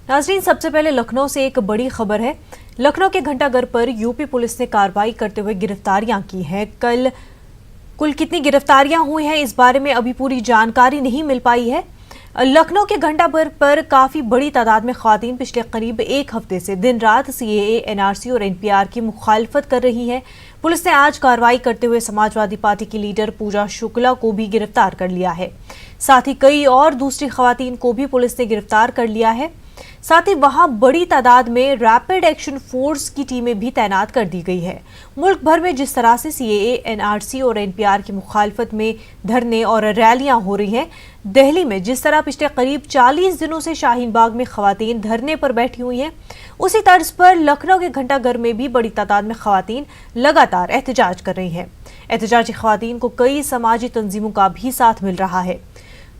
नाज़रीन, सबसे पहले लखनऊ से एक बड़ी खबर है। लखनऊ के घंटाघर पर यूपी पुलिस ने कार्रवाई करते हुए गिरफ्तारियां की हैं। कुल कितनी गिरफ्तारियां हुई हैं इस बारे में अभी पूरी जानकारी नहीं मिल पाई है। लखनऊ के घंटाघर पर काफी बड़ी तादाद में खवातीन पिछले करीब एक हफ्ते से दिन रात सीएए, एनआरसी और एनपीआर की मुखालफत कर रही हैं। पुलिस ने आज कार्रवाई करते हुए समाजवादी पार्टी की लीडर पूजा शुक्ला को भी गिरफ्तार कर लिया है। साथ ही कई और दूसरी खवातीन को भी पुलिस ने गिरफ्तार कर लिया है। साथ ही वहां बड़ी तादाद में रैपिड एक्शन फोर्स की टीमें भी तैनात कर दी गई है। मुल्क भर में जिस तरह से सीएए, एनआरसी और एनपीआर की मुखालफत में धरने और रैलियां हो रही हैं, दिल्ली में जिस तरह पिछले करीब 40 दिनों से शाहीन बाग में खवातीन धरने पर बैठी हुई हैं, उसी तर्ज पर लखनऊ के घंटाघर में भी बड़ी तादाद में खवातीन लगातार एहतजाज कर रही हैं। एहतजाजी खवातीन को कई समाजी तंजीमों का भी साथ मिल रहा है।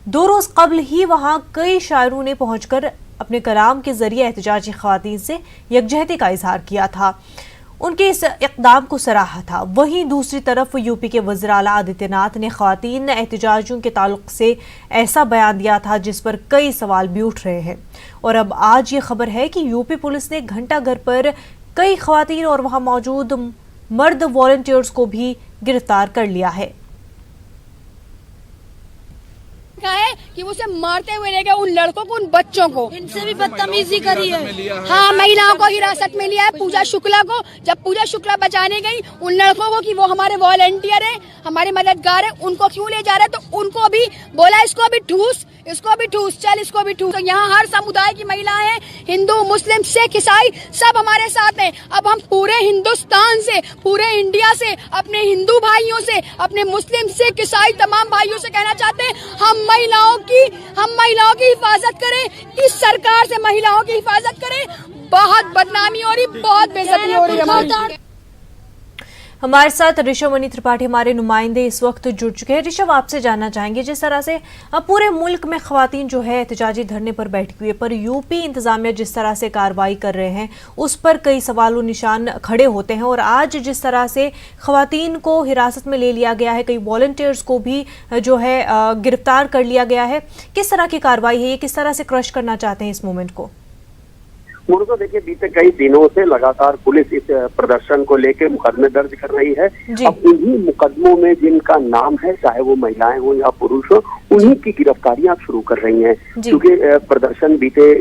2 रोज कबल ही वहां कई शायरों ने पहुंचकर अपने कलाम के जरिए एहतजाजी खवातीन से यकजहती का इजहार किया था, उनके इस इक़दाम को सराहा था। वहीं दूसरी तरफ यूपी के वज़ीर आला आदित्यनाथ ने खवातीन एहतजाजियों के ताल्लुक से ऐसा बयान दिया था जिस पर कई सवाल भी उठ रहे हैं। और अब आज ये खबर है कि यूपी पुलिस ने घंटाघर पर कई खवातीन और वहां मौजूद मर्द वॉलंटियर्स को भी गिरफ्तार कर लिया है। है कि उसे मारते हुए ले गए उन लड़कों को, उन बच्चों को, इनसे भी बदतमीजी करी है। हाँ, महिलाओं को हिरासत में लिया है, पूजा शुक्ला को। जब पूजा शुक्ला बचाने गई उन लड़कों को कि वो हमारे वॉलंटियर है, हमारे मददगार है, उनको क्यों ले जा रहे, तो उनको भी बोला इसको भी ठूस, इसको भी ठूस, चल इसको भी ठूस। तो यहाँ हर समुदाय की महिलाएं हैं, हिंदू, मुस्लिम, सिख, ईसाई, सब हमारे साथ हैं। अब हम पूरे हिंदुस्तान से, पूरे इंडिया से, अपने हिंदू भाइयों से, अपने मुस्लिम, सिख, ईसाई तमाम भाइयों से कहना चाहते हैं, हम महिलाओं की हिफाजत करें, इस सरकार से महिलाओं की हिफाजत करें। बहुत बदनामी हो रही, बहुत बेइज्जती हो रही है हमारी। हमारे साथ ऋषभ मणि त्रिपाठी हमारे नुमाइंदे इस वक्त जुड़ चुके हैं। ऋषभ, आपसे जानना चाहेंगे, जिस तरह से अब पूरे मुल्क में खवातीन जो है एहतजाजी धरने पर बैठी हुई है, पर यूपी इंतजामिया जिस तरह से कार्रवाई कर रहे हैं उस पर कई सवाल निशान खड़े होते हैं। और आज जिस तरह से खवातीन को हिरासत में ले लिया गया है, कई वॉलंटियर्स को भी जो है गिरफ्तार कर लिया गया है, किस तरह की कार्रवाई है ये, किस तरह से क्रश करना चाहते हैं इस मूवमेंट को? मुझको देखिए, बीते कई दिनों से लगातार पुलिस इस प्रदर्शन को लेकर मुकदमे दर्ज कर रही है। अब उन्हीं मुकदमों में जिनका नाम है, चाहे वो महिलाएं हो या पुरुष हो, उन्हीं की गिरफ्तारियां शुरू कर रही हैं। क्योंकि प्रदर्शन बीते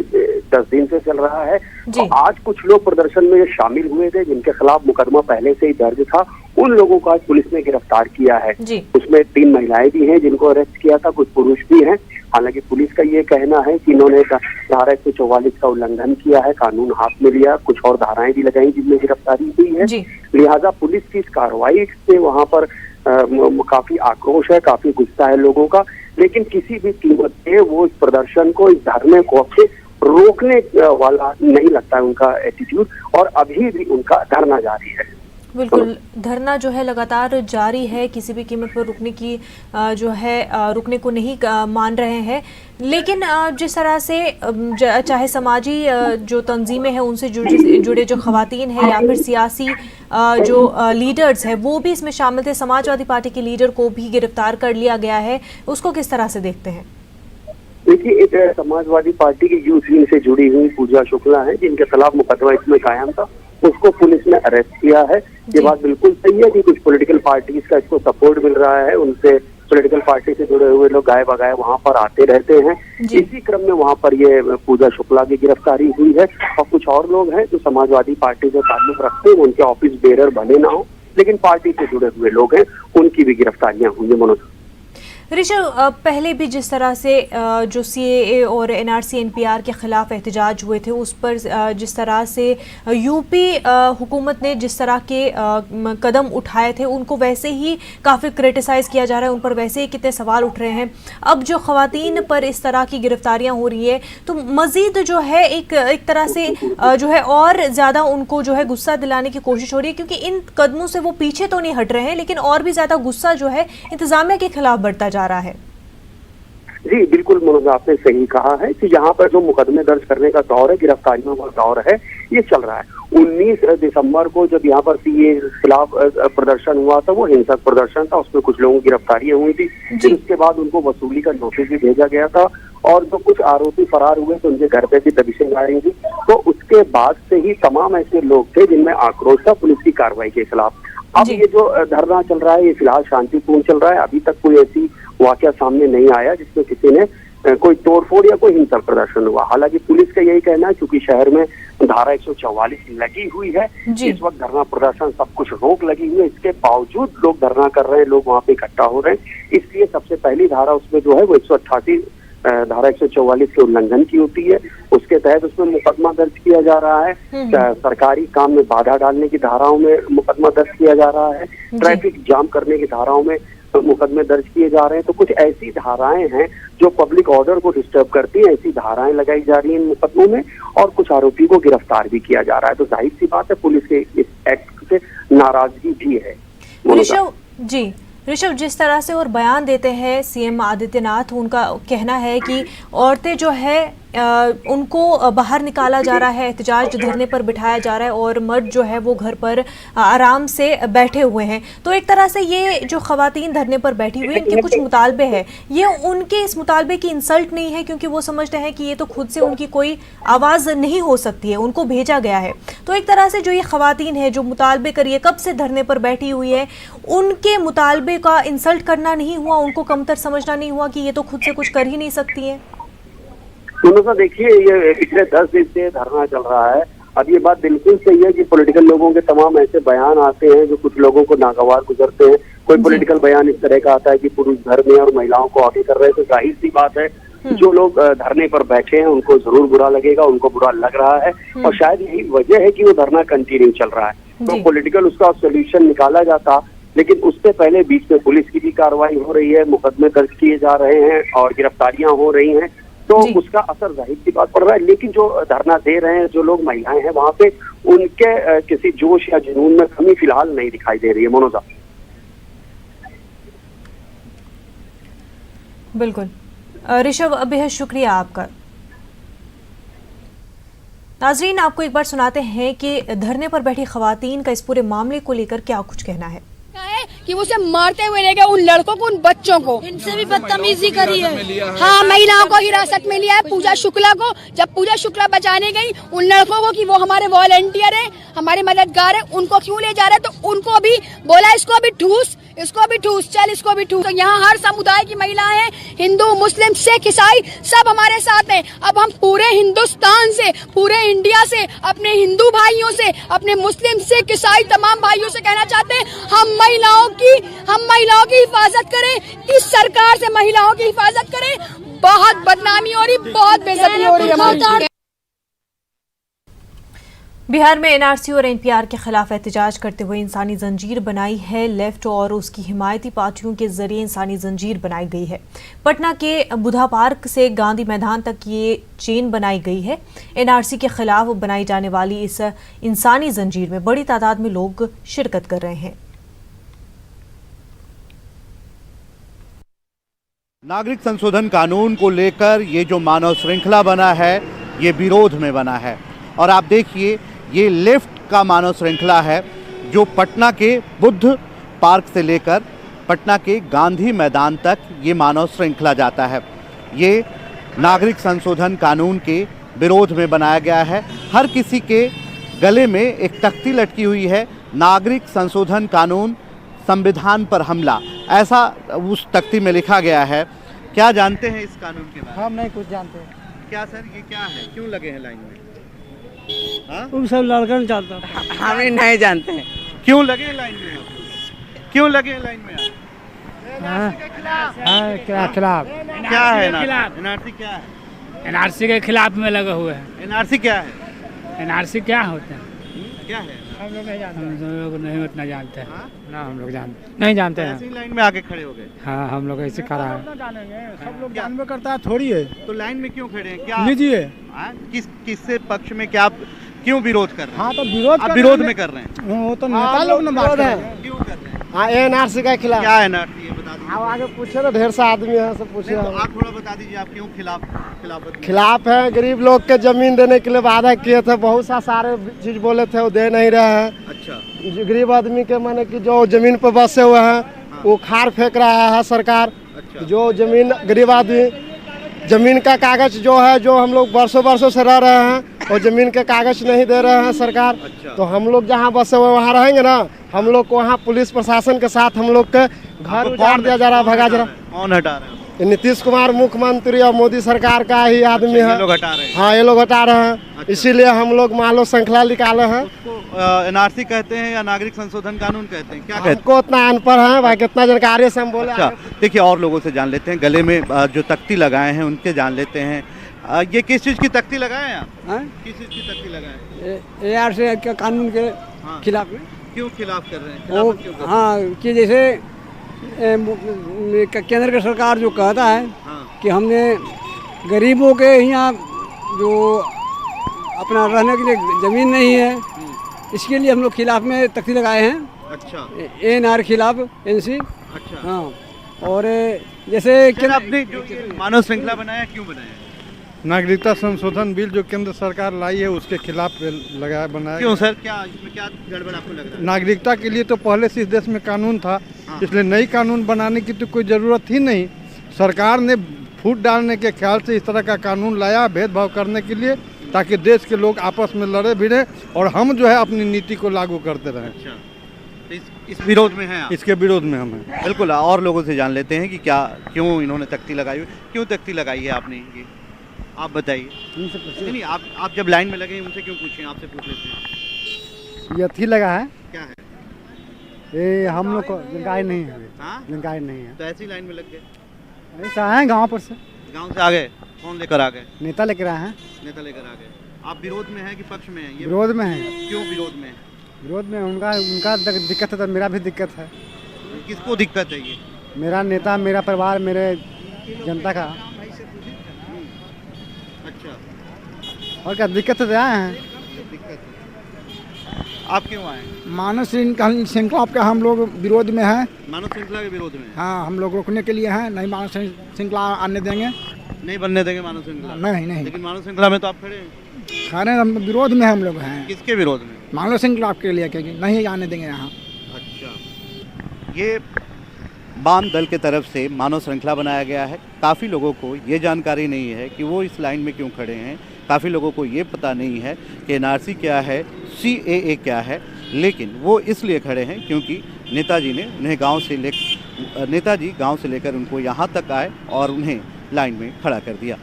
10 दिन से चल रहा है। तो आज कुछ लोग प्रदर्शन में शामिल हुए थे जिनके खिलाफ मुकदमा पहले से ही दर्ज था, उन लोगों को आज पुलिस ने गिरफ्तार किया है। उसमें 3 महिलाएं भी हैं जिनको अरेस्ट किया था, कुछ पुरुष भी हैं। हालांकि पुलिस का ये कहना है कि इन्होंने धारा 144 का उल्लंघन किया है, कानून हाथ में लिया, कुछ और धाराएं भी लगाई जिनमें गिरफ्तारी हुई है। लिहाजा पुलिस की इस कार्रवाई से वहां पर काफी आक्रोश है, काफी गुस्सा है लोगों का। लेकिन किसी भी कीमत पे वो इस प्रदर्शन को, इस धरने को से रोकने वाला नहीं लगता है उनका एटीट्यूड, और अभी भी उनका धरना जारी है। बिल्कुल, धरना जो है लगातार जारी है, किसी भी कीमत पर रुकने की जो है रुकने को नहीं मान रहे हैं। लेकिन जिस तरह से चाहे समाजी जो तंजीमें हैं उनसे जुड़े जो खवातीन हैं या फिर सियासी जो लीडर्स हैं वो भी इसमें शामिल थे, समाजवादी पार्टी के लीडर को भी गिरफ्तार कर लिया गया है, उसको किस तरह से देखते हैं? देखिए, एक समाजवादी पार्टी की यूथ विंग से जुड़ी हुई पूजा शुक्ला है जिनके खिलाफ मुकदमा इसमें कायम था, उसको पुलिस ने अरेस्ट किया है। ये बात बिल्कुल सही है कि कुछ पॉलिटिकल पार्टीज का इसको सपोर्ट मिल रहा है, उनसे पॉलिटिकल पार्टी से जुड़े हुए लोग गाय बगाए वहां पर आते रहते हैं। इसी क्रम में वहां पर ये पूजा शुक्ला की गिरफ्तारी हुई है। और कुछ और लोग हैं जो समाजवादी पार्टी से ताल्लुक रखते हैं, उनके ऑफिस बेरर भले ना हो लेकिन पार्टी से जुड़े हुए लोग हैं, उनकी भी गिरफ्तारियां हुई है। मनोज, ऋषभ, पहले भी जिस तरह से जो सीएए और एनआरसी एनपीआर के खिलाफ एहतजाज हुए थे उस पर जिस तरह से यूपी हुकूमत ने जिस तरह के कदम उठाए थे उनको वैसे ही काफ़ी क्रिटिसाइज किया जा रहा है, उन पर वैसे ही कितने सवाल उठ रहे हैं। अब जो खवातीन पर इस तरह की गिरफ्तारियां हो रही है तो मज़ीद जो है एक तरह से जो है और ज़्यादा उनको जो है गुस्सा दिलाने की कोशिश हो रही है, क्योंकि इन कदमों से वो पीछे तो नहीं हट रहे हैं लेकिन और भी ज़्यादा गुस्सा जो है इंतजामिया के खिलाफ बढ़ता जा रहा है। जी बिल्कुल मनोज, आपने सही कहा है कि यहाँ पर जो मुकदमे दर्ज करने का दौर है, गिरफ्तारियों का दौर है, ये चल रहा है। 19 दिसंबर को जब यहाँ पर सीए के खिलाफ प्रदर्शन हुआ था, वो हिंसक प्रदर्शन था, उसमें कुछ लोगों की गिरफ्तारियां हुई थी। फिर उसके बाद उनको वसूली का नोटिस भी भेजा गया था और जो कुछ आरोपी फरार हुए तो उनके घर पे भी दबिशें जारी थी। तो उसके बाद से ही तमाम ऐसे लोग थे जिनमें आक्रोश था पुलिस की कार्रवाई के खिलाफ। अब ये जो धरना चल रहा है ये फिलहाल शांतिपूर्ण चल रहा है। अभी तक कोई ऐसी वाकया सामने नहीं आया जिसमें किसी ने कोई तोड़फोड़ या कोई हिंसक प्रदर्शन हुआ। हालांकि पुलिस का यही कहना है क्योंकि शहर में धारा 144 लगी हुई है, इस वक्त धरना प्रदर्शन सब कुछ रोक लगी हुई है, इसके बावजूद लोग धरना कर रहे हैं, लोग वहां पे इकट्ठा हो रहे हैं। इसलिए सबसे पहली धारा उसमें जो है वो 188 धारा 144 के उल्लंघन की होती है, उसके तहत उसमें मुकदमा दर्ज किया जा रहा है। सरकारी काम में बाधा डालने की धाराओं में मुकदमा दर्ज किया जा रहा है, ट्रैफिक जाम करने की धाराओं में मुकदमे दर्ज किए जा रहे हैं। तो कुछ ऐसी धाराएं हैं जो पब्लिक ऑर्डर को डिस्टर्ब करती हैं, ऐसी धाराएं लगाई जा रही हैं इन मुकदमों में और कुछ आरोपी को गिरफ्तार भी किया जा रहा है। तो जाहिर सी बात है पुलिस के इस एक्ट से नाराजगी भी है। ऋषभ, जिस तरह से और बयान देते हैं सीएम आदित्यनाथ, उनका कहना है कि औरतें जो है उनको बाहर निकाला जा रहा है, एहतजाज धरने पर बिठाया जा रहा है और मर्द जो है वो घर पर आराम से बैठे हुए हैं। तो एक तरह से ये जो खवातीन धरने पर बैठी हुई इनके कुछ मुतालबे हैं, ये उनके इस मुतालबे की इंसल्ट नहीं है क्योंकि वो समझते हैं कि ये तो खुद से उनकी कोई आवाज़ नहीं हो सकती है, उनको भेजा गया है। तो एक तरह से जो ये खवातीन है जो मुतालबे करिए कब से धरने पर बैठी हुई है, उनके मुतालबे का इंसल्ट करना नहीं हुआ, उनको कमतर समझना नहीं हुआ कि ये तो खुद से कुछ कर ही नहीं सकती है। तो देखिए ये पिछले 10 दिन से धरना चल रहा है। अब ये बात बिल्कुल सही है कि पॉलिटिकल लोगों के तमाम ऐसे बयान आते हैं जो कुछ लोगों को नागवार गुजरते हैं। कोई पॉलिटिकल बयान इस तरह का आता है कि पुरुष घर में और महिलाओं को आगे कर रहे हैं। तो जाहिर सी बात है जो लोग धरने पर बैठे हैं उनको जरूर बुरा लगेगा, उनको बुरा लग रहा है और शायद यही वजह है कि वो धरना कंटिन्यू चल रहा है। तो पॉलिटिकल उसका सोल्यूशन निकाला जाता, लेकिन उससे पहले बीच में पुलिस की भी कार्रवाई हो रही है, मुकदमे दर्ज किए जा रहे हैं और गिरफ्तारियां हो रही हैं। तो उसका असर जाहिर सी बात पड़ रहा है। लेकिन जो धरना दे रहे हैं जो लोग महिलाएं हैं वहां पे उनके किसी जोश या जुनून में कमी फिलहाल नहीं दिखाई दे रही है। मनोजा, बिल्कुल ऋषभ, बेहद शुक्रिया आपका। नाजरीन, आपको एक बार सुनाते हैं कि धरने पर बैठी खवातीन का इस पूरे मामले को लेकर क्या कुछ कहना है। कि वो उसे मारते हुए ले गए, उन लड़कों को, उन बच्चों को। इनसे भी बदतमीजी करी है। हाँ, महिलाओं को हिरासत में लिया है, पूजा शुक्ला को। जब पूजा शुक्ला बचाने गई उन लड़कों को कि वो हमारे वॉलंटियर है, हमारे मददगार है, उनको क्यों ले जा रहे हैं, तो उनको भी बोला इसको भी ठूस, इसको भी ठूस, चल इसको भी ठूस। तो यहाँ हर समुदाय की महिलाएं हैं, हिंदू, मुस्लिम, सिख, ईसाई, सब हमारे साथ हैं। अब हम पूरे हिंदुस्तान से, पूरे इंडिया से, अपने हिंदू भाइयों से, अपने मुस्लिम, सिख, ईसाई तमाम भाइयों से कहना चाहते हैं हम महिलाओं की हिफाजत करें, इस सरकार से महिलाओं की हिफाजत करें। बहुत बदनामी हो रही, बहुत बेइज्जती हो रही है। बिहार में एनआरसी और एनपीआर के खिलाफ एहतजाज करते हुए इंसानी जंजीर बनाई है। लेफ्ट और उसकी हिमायती पार्टियों के जरिए इंसानी जंजीर बनाई गई है। पटना के बुधा पार्क से गांधी मैदान तक ये चेन बनाई गई है। एनआरसी के खिलाफ बनाई जाने वाली इस इंसानी जंजीर में बड़ी तादाद में लोग शिरकत कर रहे हैं। नागरिक संशोधन कानून को लेकर ये जो मानव श्रृंखला बना है ये विरोध में बना है और आप देखिए ये लेफ्ट का मानव श्रृंखला है जो पटना के बुद्ध पार्क से लेकर पटना के गांधी मैदान तक ये मानव श्रृंखला जाता है। ये नागरिक संशोधन कानून के विरोध में बनाया गया है। हर किसी के गले में एक तख्ती लटकी हुई है, नागरिक संशोधन कानून संविधान पर हमला, ऐसा उस तख्ती में लिखा गया है। क्या जानते हैं इस कानून के बारे में? हम नहीं कुछ जानते। क्या सर, ये क्या है, क्यों लगे हैं लाइन में? तुम सब लड़का नहीं जानता। हम नहीं जानते हैं क्यों लगे हैं लाइन में? क्यों लगे हैं लाइन में? खिलाफ क्या है एनआरसी? क्या है एनआरसी के खिलाफ में लगे हुए हैं। एनआरसी क्या है? एनआरसी क्या होता है? क्या है? हम लोग नहीं जानते। हम लोग नहीं उतना जानते हैं ना, हम लोग नहीं जानते हैं। ऐसी लाइन में आके खड़े हो गए? हाँ, हम लोग ऐसे खड़ा है। सब लोग जानबे करता है थोड़ी है। तो लाइन में क्यों खड़े हैं? क्या लीजिए, किससे पक्ष में क्या क्यों विरोध कर रहे हैं? हाँ, तो विरोध में कर रहे हैं। वो तो नेता लोग ने बात है। क्यों कर रहे हैं? हाँ, एनआरसी के खिलाफ। क्या एनआरसी है बता दीजिए। आगे पूछे ना, ढेर सा आदमी है, सब पूछे। आप थोड़ा बता दीजिए, आप क्यों खिलाफ है? गरीब लोग के जमीन देने के लिए वादा किए थे, बहुत सा सारे चीज बोले थे, वो दे नहीं रहे हैं। अच्छा, गरीब आदमी के माने कि जो जमीन पर बसे हुए हैं वो खार फेंक रहा है सरकार। अच्छा। जो जमीन गरीब आदमी जमीन का कागज जो है, जो हम लोग बरसों से रह रहे हैं और जमीन के कागज नहीं दे रहे हैं सरकार। तो हम लोग जहाँ बसे हुए वहाँ रहेंगे ना, हम लोग को वहाँ पुलिस प्रशासन के साथ हम लोग के घर उजाड़ दिया जा रहा है, भगा जा रहा है। कौन हटा रहे हैं? ये नीतीश कुमार मुख्यमंत्री और मोदी सरकार का ही आदमी ये है। लोग हटा रहे हैं। हाँ, ये लोग हटा रहे हैं। इसीलिए हम लोग मालो श्रृंखला निकाले हैं। एनआरसी कहते हैं या नागरिक संशोधन कानून कहते हैं, क्या कहते हैं? हमको उतना अनपढ़ है भाई, कितना जानकारी से हम बोले। अच्छा, देखिए और लोगों से जान लेते हैं। गले में जो तख्ती लगाए हैं उनके जान लेते हैं। ये किस चीज़ की तख्ती लगाए हैं आप? किस चीज़ की तख्ती लगाए हैं? ARC के कानून के खिलाफ में। क्यों खिलाफ कर रहे हैं? वो खिलाफत क्यों कर रहे हैं? हाँ, कि जैसे केंद्र की सरकार जो कहता है कि हमने गरीबों के यहाँ जो अपना रहने के लिए ज़मीन नहीं है, इसके लिए हम लोग खिलाफ में तख्ती लगाए हैं। अच्छा, ANR खिलाफ NC। अच्छा, हाँ, और जैसे फिर आपने जो ये मानव श्रृंखला बनाया, क्यों बनाया? नागरिकता संशोधन बिल जो केंद्र सरकार लाई है उसके खिलाफ लगाया बनाया। क्यों सर, क्या इसमें क्या गड़बड़ आपको लग रहा है? नागरिकता के लिए तो पहले से इस देश में कानून था, इसलिए नई कानून बनाने की तो कोई ज़रूरत ही नहीं। सरकार ने फूट डालने के ख्याल से इस तरह का कानून लाया, भेदभाव करने के लिए, ताकि देश के लोग आपस में लड़े भिड़े और हम जो है अपनी नीति को लागू करते रहें। अच्छा, तो इस विरोध में हैं आप? इसके विरोध में हम हैं। बिल्कुल, और लोगों से जान लेते हैं कि क्या, क्यों इन्होंने तख्ती लगाई हुई, क्यों तख्ती लगाई है आपने ये, आप बताइए। नहीं, आप जब लाइन में लगे हैं उनसे क्यों पूछें, आपसे पूछ लेते हैं। ये थी लगा है, क्या है? ये हम लोग को जानकारी नहीं है। हाँ, जानकारी नहीं है। तो ऐसी लाइन में लग गए? ऐसा है गाँव पर से, गांव से आ गए? कौन लेकर आ गए? नेता लेकर आए हैं। नेता लेकर आ गए। आप विरोध में हैं कि पक्ष में हैं? ये विरोध में है। क्यों विरोध में हैं? विरोध में उनका दिक्कत है तो मेरा भी दिक्कत है। किसको दिक्कत है ये? मेरा नेता, मेरा परिवार, मेरे जनता का। अच्छा, और क्या दिक्कत है? आए हैं। दिक्कत है। आप क्यों आए? मानव श्रृंखला का हम लोग विरोध में हैं। मानव श्रृंखला के विरोध में? हाँ, हम लोग रोकने के लिए हैं, नहीं मानव श्रृंखला आने देंगे। नहीं बनने देंगे मानव श्रृंखला? नहीं। लेकिन मानव श्रृंखला में तो आप खड़े हैं। खाने हम विरोध में हम लोग हैं। किसके विरोध में? मानव श्रृंखला के लिए, क्योंकि नहीं आने देंगे यहाँ। अच्छा, ये वाम दल के तरफ से मानव श्रृंखला बनाया गया है। काफ़ी लोगों को ये जानकारी नहीं है कि वो इस लाइन में क्यों खड़े हैं। काफ़ी लोगों को ये पता नहीं है कि एनआरसी क्या है, CAA क्या है। लेकिन वो इसलिए खड़े हैं क्योंकि नेताजी ने उन्हें नेताजी गांव से लेकर उनको यहाँ तक आए और उन्हें लाइन में खड़ा कर दिया।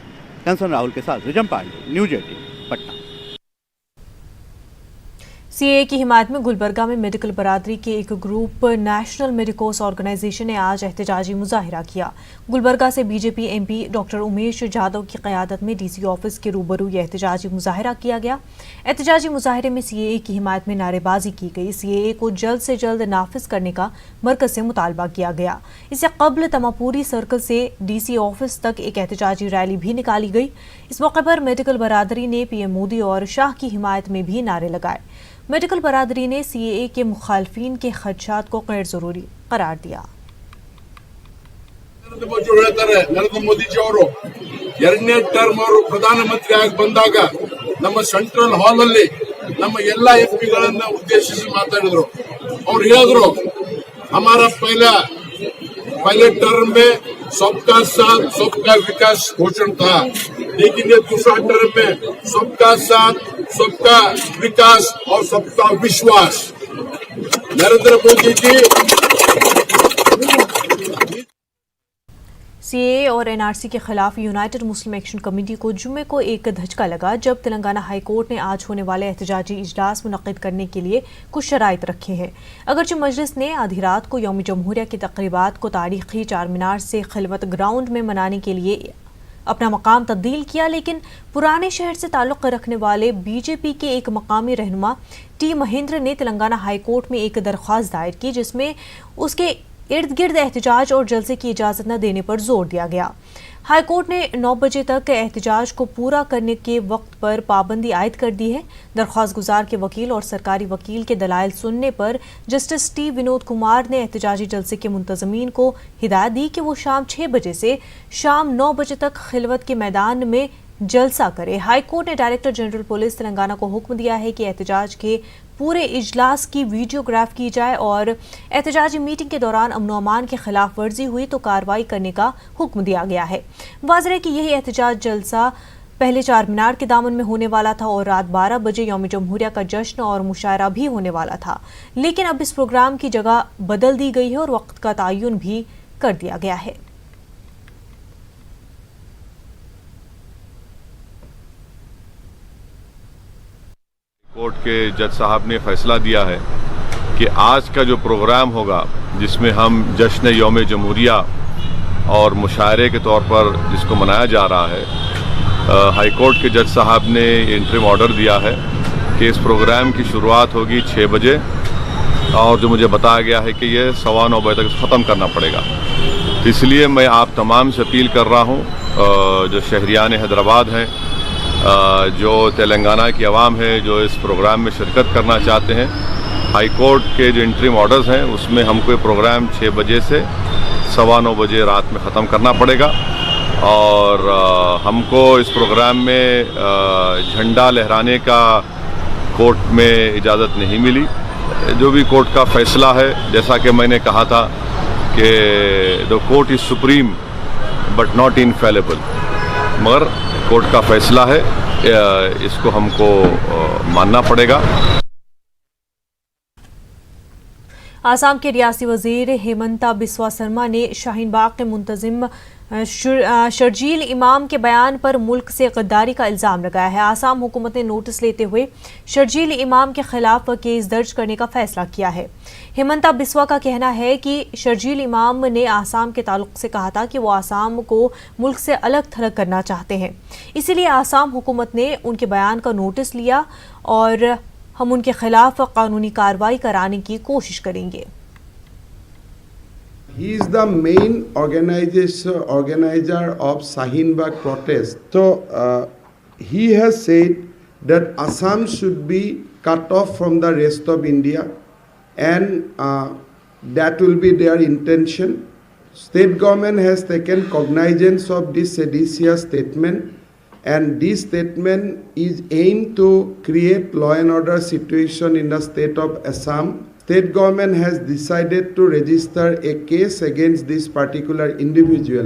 कंसन राहुल के साथ रिजम पांडे, न्यूज़ 18 पटना। CAA की हिमायत में गुलबर्गा में मेडिकल बरादरी के एक ग्रुप नेशनल मेडिकोस ऑर्गेनाइजेशन ने आज एहतजाजी मुजाहिरा किया। गुलबर्गा से BJP MP doctor Umesh Jadhav की क़यादत में DC ऑफिस के रूबरू यह एहतजाजी मुजाहिरा किया गया। एहतजाजी मुजाहिरे में CAA की हिमायत में नारेबाजी की गई। CAA को जल्द से जल्द नाफिज करने का मरकज से मुतालबा किया गया। इससे कबल तमापुरी सर्कल से DC ऑफिस तक एक एहतजाजी रैली भी निकाली गई। इस मौके पर मेडिकल बरादरी ने PM मोदी और शाह की हिमायत में भी नारे लगाए। मेडिकल बरादरी ने CAA के मुखालफिन के खदशात को गैर जरूरी करार दिया। ಹೇಳ್ತಾರೆ ನರೇಂದ್ರ ಮೋದಿಜಿ ಅವರು 2ನೇ ಟರ್ಮ್ ಅವರು ಪ್ರಧಾನಮಂತ್ರಿ ಆಗಿ ಬಂದಾಗ ನಮ್ಮ ಸೆಂಟ್ರಲ್ ಹಾಲ್ ಅಲ್ಲಿ ನಮ್ಮ ಎಲ್ಲಾ FPಗಳನ್ನ ಉದ್ದೇಶಿಸಿ ಮಾತಾಡಿದ್ರು। ಅವ್ರು ಹೇಳಿದ್ರು हमारा पहले टर्म में सबका साथ सबका विकास घोषणा था, लेकिन ये दूसरा टर्म में सबका साथ सबका विकास और सबका विश्वास। नरेंद्र मोदी जी CAA और NRC के खिलाफ यूनाइटेड मुस्लिम एक्शन कमेटी को जुम्मे को एक धचका लगा जब तेलंगाना हाई कोर्ट ने आज होने वाले एहतजाजी इजलास मुनक्किद करने के लिए कुछ शराइत रखे हैं। अगरचे मजलिस ने आधी रात को यौम जमहूरिया की तकरीबात को तारीखी चार मीनार से खिलवत ग्राउंड में मनाने के लिए अपना मकाम तब्दील किया, लेकिन पुराने शहर से ताल्लुक़ रखने वाले BJP के एक मकामी रहनुमा T महेंद्र ने तेलंगाना हाई कोर्ट में एक दरख्वास्त दायर की, जिसमें उसके इर्द गिर्द एहतजाज और जलसे की इजाज़त न देने पर जोर दिया गया। हाई कोर्ट ने 9 बजे तक एहतजाज को पूरा करने के वक्त पर पाबंदी आयद कर दी है। दरख्वास्त गुजार के वकील और सरकारी वकील के दलाइल सुनने पर जस्टिस T विनोद कुमार ने एहतजाजी जलसे के मुंतजमीन को हिदायत दी कि वो शाम 6 बजे से शाम 9 बजे तक खिलवत के मैदान में जलसा करे। हाईकोर्ट ने डायरेक्टर जनरल पुलिस तेलंगाना को हुक्म दिया है कि एहतजाज के पूरे इजलास की वीडियोग्राफ की जाए और एहतजाजी मीटिंग के दौरान अमन अमान की खिलाफ वर्जी हुई तो कार्रवाई करने का हुक्म दिया गया है। वाज़ेह है कि यही एहतजाज जलसा पहले चार मीनार के दामन में होने वाला था और रात 12 बजे यौम जमहूरिया का जश्न और मुशायरा भी होने वाला था, लेकिन अब इस प्रोग्राम की जगह बदल दी गई है और वक्त का तयन भी कर दिया गया है। कोर्ट के जज साहब ने फैसला दिया है कि आज का जो प्रोग्राम होगा जिसमें हम जश्न यौम जमहूरिया और मुशायरे के तौर पर जिसको मनाया जा रहा है, हाई कोर्ट के जज साहब ने इंटरिम ऑर्डर दिया है कि इस प्रोग्राम की शुरुआत होगी 6 बजे और जो मुझे बताया गया है कि ये 9:15 बजे तक ख़त्म करना पड़ेगा। तो इसलिए मैं आप तमाम से अपील कर रहा हूँ, जो शहरियान हैदराबाद हैं, जो तेलंगाना की आवाम है, जो इस प्रोग्राम में शिरकत करना चाहते हैं, हाई कोर्ट के जो इंटरिम ऑर्डर्स हैं उसमें हमको ये प्रोग्राम 6 बजे से 9:15 बजे रात में ख़त्म करना पड़ेगा और हमको इस प्रोग्राम में झंडा लहराने का कोर्ट में इजाज़त नहीं मिली। जो भी कोर्ट का फैसला है, जैसा कि मैंने कहा था कि the court is supreme but not infallible, मगर कोर्ट का फैसला है, इसको हमको मानना पड़ेगा। आसाम के रियासी वजीर हेमंता बिस्वा शर्मा ने शाहीन बाग के मुंतजिम शर्जील इमाम के बयान पर मुल्क से गद्दारी का इल्ज़ाम लगाया है। आसाम हुकूमत ने नोटिस लेते हुए शर्जील इमाम के खिलाफ केस दर्ज करने का फैसला किया है। हेमंता बिस्वा का कहना है कि शर्जील इमाम ने आसाम के ताल्लुक से कहा था कि वो आसाम को मुल्क से अलग थलग करना चाहते हैं, इसीलिए आसाम हुकूमत ने उनके बयान का नोटिस लिया और हम उनके खिलाफ कानूनी कार्रवाई कराने की कोशिश करेंगे। He is the main organizer of Shaheen Bagh protest. So he has said that Assam should be cut off from the rest of India, and that will be their intention. State government has taken cognizance of this seditious statement, and this statement is aimed to create law and order situation in the state of Assam. State government has decided to register a case against this particular individual,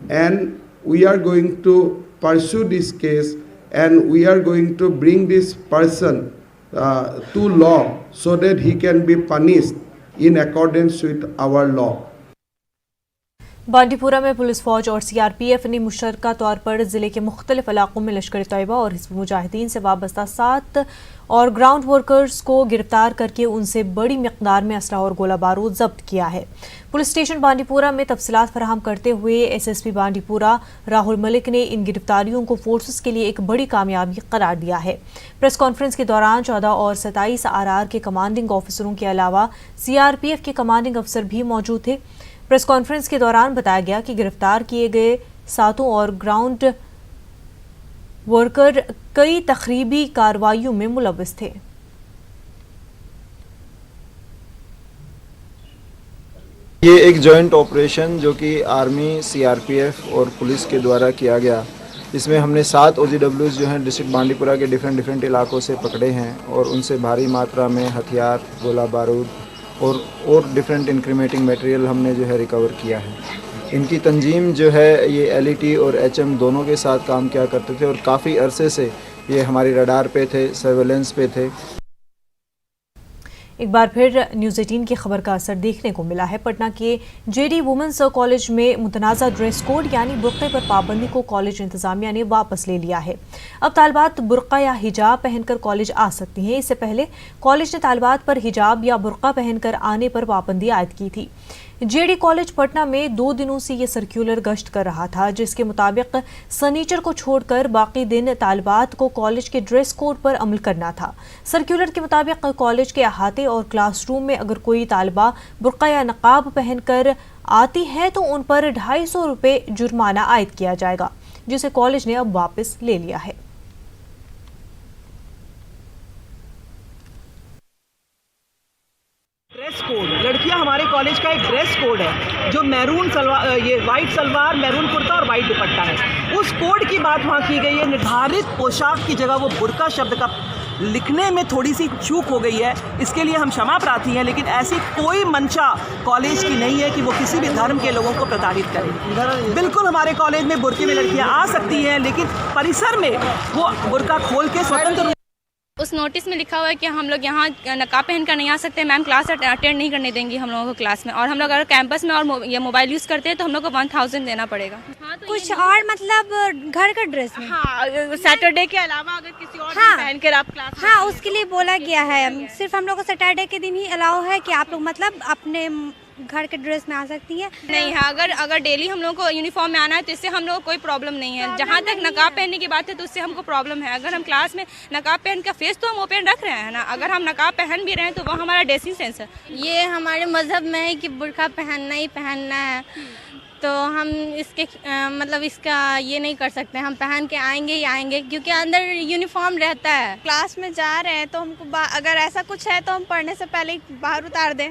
and we are going to pursue this case, and we are going to bring this person to law so that he can be punished in accordance with our law. Bandipora में police फौज और CRPF ने मुश्तरका तौर पर जिले के मुख्तलिफ इलाकों में लश्कर तैयबा और हिज़्ब मुजाहिदीन से वाबस्ता 7 और ग्राउंड वर्कर्स को गिरफ्तार करके उनसे बड़ी मिकदार में असला और गोला बारूद जब्त किया है। पुलिस स्टेशन बांडीपुरा में तफसीलात फराहम करते हुए एसएसपी बांडीपुरा राहुल मलिक ने इन गिरफ्तारियों को फोर्सेस के लिए एक बड़ी कामयाबी करार दिया है। प्रेस कॉन्फ्रेंस के दौरान 14 और 27 आरआर के कमांडिंग ऑफिसरों के अलावा सीआरपीएफ के कमांडिंग अफसर भी मौजूद थे। प्रेस कॉन्फ्रेंस के दौरान बताया गया कि गिरफ्तार किए गए 7 और ग्राउंड वर्कर कई तखरीबी कार्रवाइयों में मुलव्वस थे। ये एक जॉइंट ऑपरेशन जो कि आर्मी, सीआरपीएफ और पुलिस के द्वारा किया गया, इसमें हमने 7 OGWs जो हैं डिस्ट्रिक्ट बांडीपुरा के डिफरेंट इलाकों से पकड़े हैं और उनसे भारी मात्रा में हथियार, गोला बारूद और डिफरेंट इंक्रीमेटिंग मटेरियल हमने जो है रिकवर किया है। इनकी तंजीम जो है ये LET और HM दोनों के साथ काम किया करते थे और काफ़ी अरसे से ये हमारी रडार पे थे, सर्वेलेंस पे थे। एक बार फिर न्यूज़ 18 की खबर का असर देखने को मिला है। पटना के JD वुमेंस कॉलेज में मुतनाज़ा ड्रेस कोड यानी बुर्क़े पर पाबंदी को कॉलेज इंतजामिया ने वापस ले लिया है। अब तालिबात बुर्क़ा या हिजाब पहनकर कॉलेज आ सकती हैं। इससे पहले कॉलेज ने तालिबात पर हिजाब या बुर्क़ा पहनकर आने पर पाबंदी आयद की थी। JD कॉलेज पटना में 2 दिनों से ये सर्कुलर गश्त कर रहा था, जिसके मुताबिक सनीचर को छोड़कर बाकी दिन तालिबात को कॉलेज के ड्रेस कोड पर अमल करना था। सर्कुलर के मुताबिक कॉलेज के अहाते और क्लासरूम में अगर कोई तालिबा बुर्क़ा या नकाब पहनकर आती है तो उन पर 250 रुपये जुर्माना आयद किया जाएगा, जिसे कॉलेज ने अब वापस ले लिया है। ड्रेस कोड, लड़कियां हमारे कॉलेज का एक ड्रेस कोड है जो मैरून सलवार, ये वाइट सलवार, मैरून कुर्ता और वाइट दुपट्टा है। उस ड्रेस कोड की बात वहाँ की गई है, निर्धारित पोशाक की जगह वो बुर्का शब्द का लिखने में थोड़ी सी चूक हो गई है, इसके लिए हम क्षमा प्रार्थी हैं। लेकिन ऐसी कोई मंशा कॉलेज की नहीं है कि वो किसी भी धर्म के लोगों को प्रताड़ित करे। बिल्कुल हमारे कॉलेज में बुर्के में लड़कियां आ सकती हैं, लेकिन परिसर में वो बुर्का खोल के स्वतंत्र। उस नोटिस में लिखा हुआ है कि हम लोग यहाँ नकाब पहन कर नहीं आ सकते, मैम क्लास अटेंड नहीं करने देंगी हम लोगों को क्लास में, और हम लोग अगर कैंपस में और ये मोबाइल यूज़ करते हैं तो हम लोग को 1000 देना पड़ेगा। हाँ, तो कुछ और मतलब घर का ड्रेस में, हाँ, सैटरडे के अलावा अगर किसी और हाँ, पहन कर आप क्लास, हाँ, उसके लिए बोला गया है। सिर्फ हम लोग को सैटरडे के दिन ही अलाउ है कि आप लोग मतलब अपने घर के ड्रेस में आ सकती है। नहीं है, अगर डेली हम लोग को यूनिफॉर्म में आना है तो इससे हम लोग को कोई प्रॉब्लम नहीं है। जहाँ तक नकाब पहनने की बात है तो उससे हमको प्रॉब्लम है। अगर हम क्लास में नकाब पहन का फेस तो हम ओपन रख रहे हैं ना, अगर हम नकाब पहन भी रहे हैं तो वो हमारा ड्रेसिंग सेंस है। ये हमारे मजहब में है कि बुर्का पहनना ही पहनना है, तो हम इसके मतलब इसका ये नहीं कर सकते, हम पहन के आएंगे ही आएंगे, क्योंकि अंदर यूनिफॉर्म रहता है। क्लास में जा रहे हैं तो हमको अगर ऐसा कुछ है तो हम पढ़ने से पहले ही बाहर उतार दें,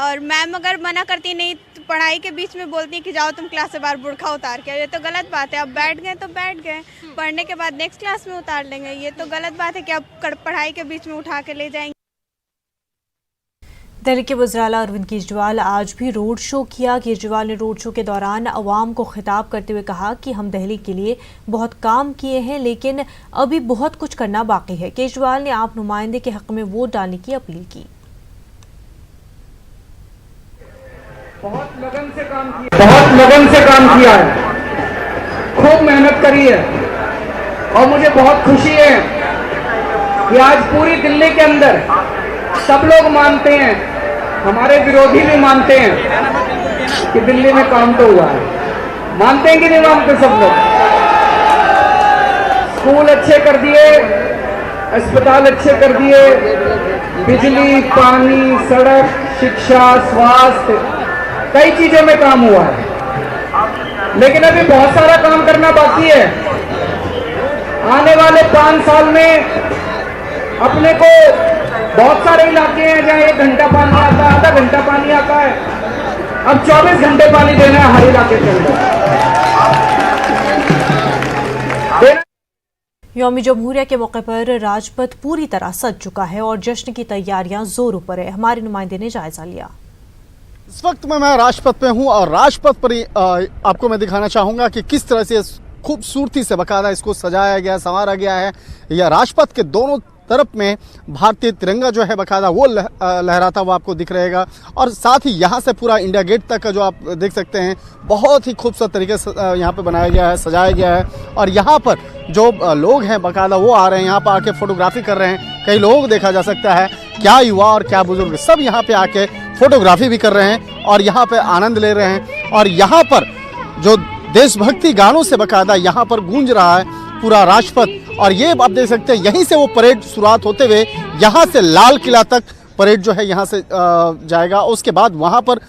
और मैम अगर मना करती नहीं तो पढ़ाई के बीच में बोलती कि जाओ तुम क्लास से बाहर बुर्का उतार के, ये तो गलत बात है। अब बैठ गए तो बैठ गए, पढ़ने के बाद नेक्स्ट क्लास में उतार लेंगे, ये तो गलत बात है कि अब पढ़ाई के बीच में उठा के ले जाएंगे। दिल्ली के वज़ीर-ए-आला अरविंद केजरीवाल आज भी रोड शो किया। केजरीवाल ने रोड शो के दौरान अवाम को खिताब करते हुए कहा कि हम दिल्ली के लिए बहुत काम किए हैं, लेकिन अभी बहुत कुछ करना बाकी है। केजरीवाल ने आप नुमाइंदे के हक में वोट डालने की अपील की। बहुत लगन से काम किया है, खूब मेहनत करी है, और मुझे बहुत खुशी है कि आज पूरी दिल्ली के अंदर सब लोग मानते हैं, हमारे विरोधी भी मानते हैं कि दिल्ली में काम तो हुआ है। मानते हैं कि नहीं मानते सब लोग? स्कूल अच्छे कर दिए, अस्पताल अच्छे कर दिए, बिजली, पानी, सड़क, शिक्षा, स्वास्थ्य, कई चीजों में काम हुआ है। लेकिन अभी बहुत सारा काम करना बाकी है। आने वाले 5 साल में अपने को बहुत सारे इलाके हैं जहाँ 1 घंटा पानी आता है, आधा घंटा पानी आता है, अब 24 घंटे पानी देना है हर इलाके के अंदर। यौम जमहूरिया के मौके पर राजपथ पूरी तरह सज चुका है और जश्न की तैयारियां जोरों पर है। हमारे नुमाइंदे ने जायजा लिया। इस वक्त मैं राजपथ पे हूँ और राजपथ पर आपको मैं दिखाना चाहूंगा कि किस तरह से खूबसूरती से बकायदा इसको सजाया गया, संवारा गया है। यह राजपथ के दोनों तरफ में भारतीय तिरंगा जो है बकायदा वो लहराता हुआ आपको दिख रहेगा, और साथ ही यहाँ से पूरा इंडिया गेट तक का जो आप देख सकते हैं बहुत ही खूबसूरत तरीके से यहाँ पे बनाया गया है, सजाया गया है। और यहाँ पर जो लोग हैं बकायदा वो आ रहे हैं, यहाँ पर आके फोटोग्राफी कर रहे हैं। कई लोग देखा जा सकता है, क्या युवा और क्या बुजुर्ग, सब यहाँ पे आके फोटोग्राफी भी कर रहे हैं और यहाँ पे आनंद ले रहे हैं। और यहाँ पर जो देशभक्ति गानों से बकायदा यहाँ पर गूंज रहा है पूरा राजपथ। और ये आप देख सकते हैं यहीं से वो परेड शुरुआत होते हुए यहाँ से लाल किला तक परेड जो है यहाँ से जाएगा। उसके बाद वहाँ पर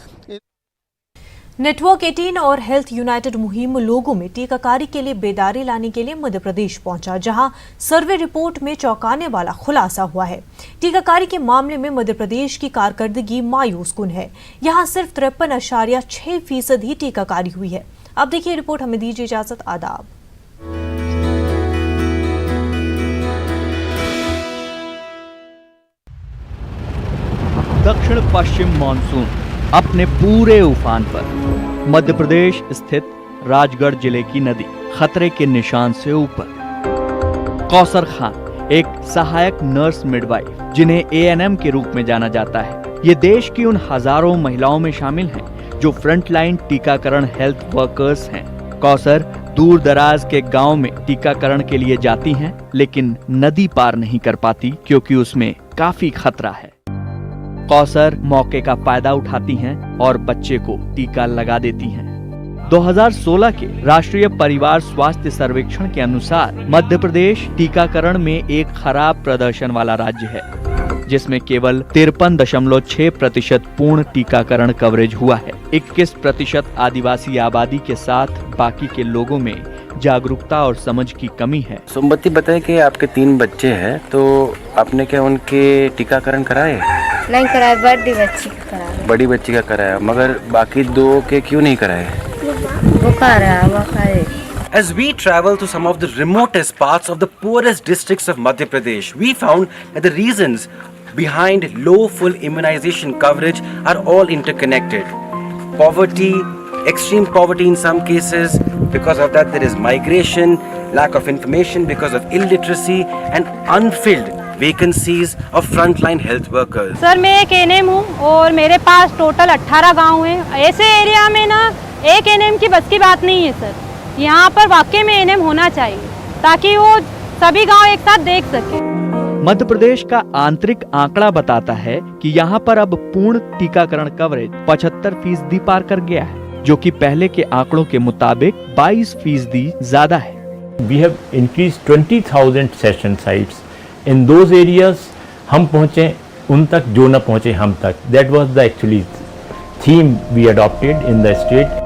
नेटवर्क 18 और हेल्थ यूनाइटेड मुहिम लोगों में टीकाकारी के लिए बेदारी लाने के लिए मध्य प्रदेश पहुंचा, जहां सर्वे रिपोर्ट में चौंकाने वाला खुलासा हुआ है। टीकाकारी के मामले में मध्य प्रदेश की कारकर्दगी मायूस कुन है। यहां सिर्फ 53.6% ही टीकाकारी हुई है। अब देखिए रिपोर्ट, हमें दीजिए इजाजत। आदाब। दक्षिण पश्चिम मानसून अपने पूरे उफान पर। मध्य प्रदेश स्थित राजगढ़ जिले की नदी खतरे के निशान से ऊपर। कौसर खान एक सहायक नर्स मिडवाइफ, जिन्हें ANM के रूप में जाना जाता है, ये देश की उन हजारों महिलाओं में शामिल हैं जो फ्रंटलाइन टीकाकरण हेल्थ वर्कर्स हैं। कौसर दूर दराज के गांव में टीकाकरण के लिए जाती हैं, लेकिन नदी पार नहीं कर पाती क्योंकि उसमें काफी खतरा है। कौसर मौके का फायदा उठाती हैं और बच्चे को टीका लगा देती हैं। 2016 के राष्ट्रीय परिवार स्वास्थ्य सर्वेक्षण के अनुसार मध्य प्रदेश टीकाकरण में एक खराब प्रदर्शन वाला राज्य है, जिसमें केवल 53.6% पूर्ण टीकाकरण कवरेज हुआ है। 21% आदिवासी आबादी के साथ बाकी के लोगों में जागरूकता और समझ की कमी है। सोमवती बताए कि आपके 3 बच्चे हैं, तो आपने क्या उनके टीकाकरण कराए? नहीं कराया, बड़ी बच्ची का कराया। बड़ी बच्ची का कराया, मगर बाकी 2 के क्यों नहीं कराए? बुखार है, As we travel to some of the remotest parts of the poorest districts of Madhya Pradesh, we found that the reasons behind low full immunization coverage are all interconnected. Poverty, extreme poverty in some cases, because of that there is migration, lack of information because of illiteracy and unfilled vacancies of frontline health workers. Sir मैं एक NM हूँ और मेरे पास total 18 गांव हैं। ऐसे area में ना एक एनएम की बस की बात नहीं है सर। यहाँ पर वाकई में एनएम होना चाहिए ताकि वो सभी गांव एक साथ देख सके। मध्य प्रदेश का आंतरिक आंकड़ा बताता है कि यहाँ पर अब पूर्ण टीकाकरण कवरेज 75% पार कर गया है, जो कि पहले के आंकड़ों के मुताबिक 22% ज्यादा है। We have increased 20,000 session sites. In those areas, हम पहुँचे उन तक जो न पहुँचे हम तक. That was the actually theme we adopted in the state.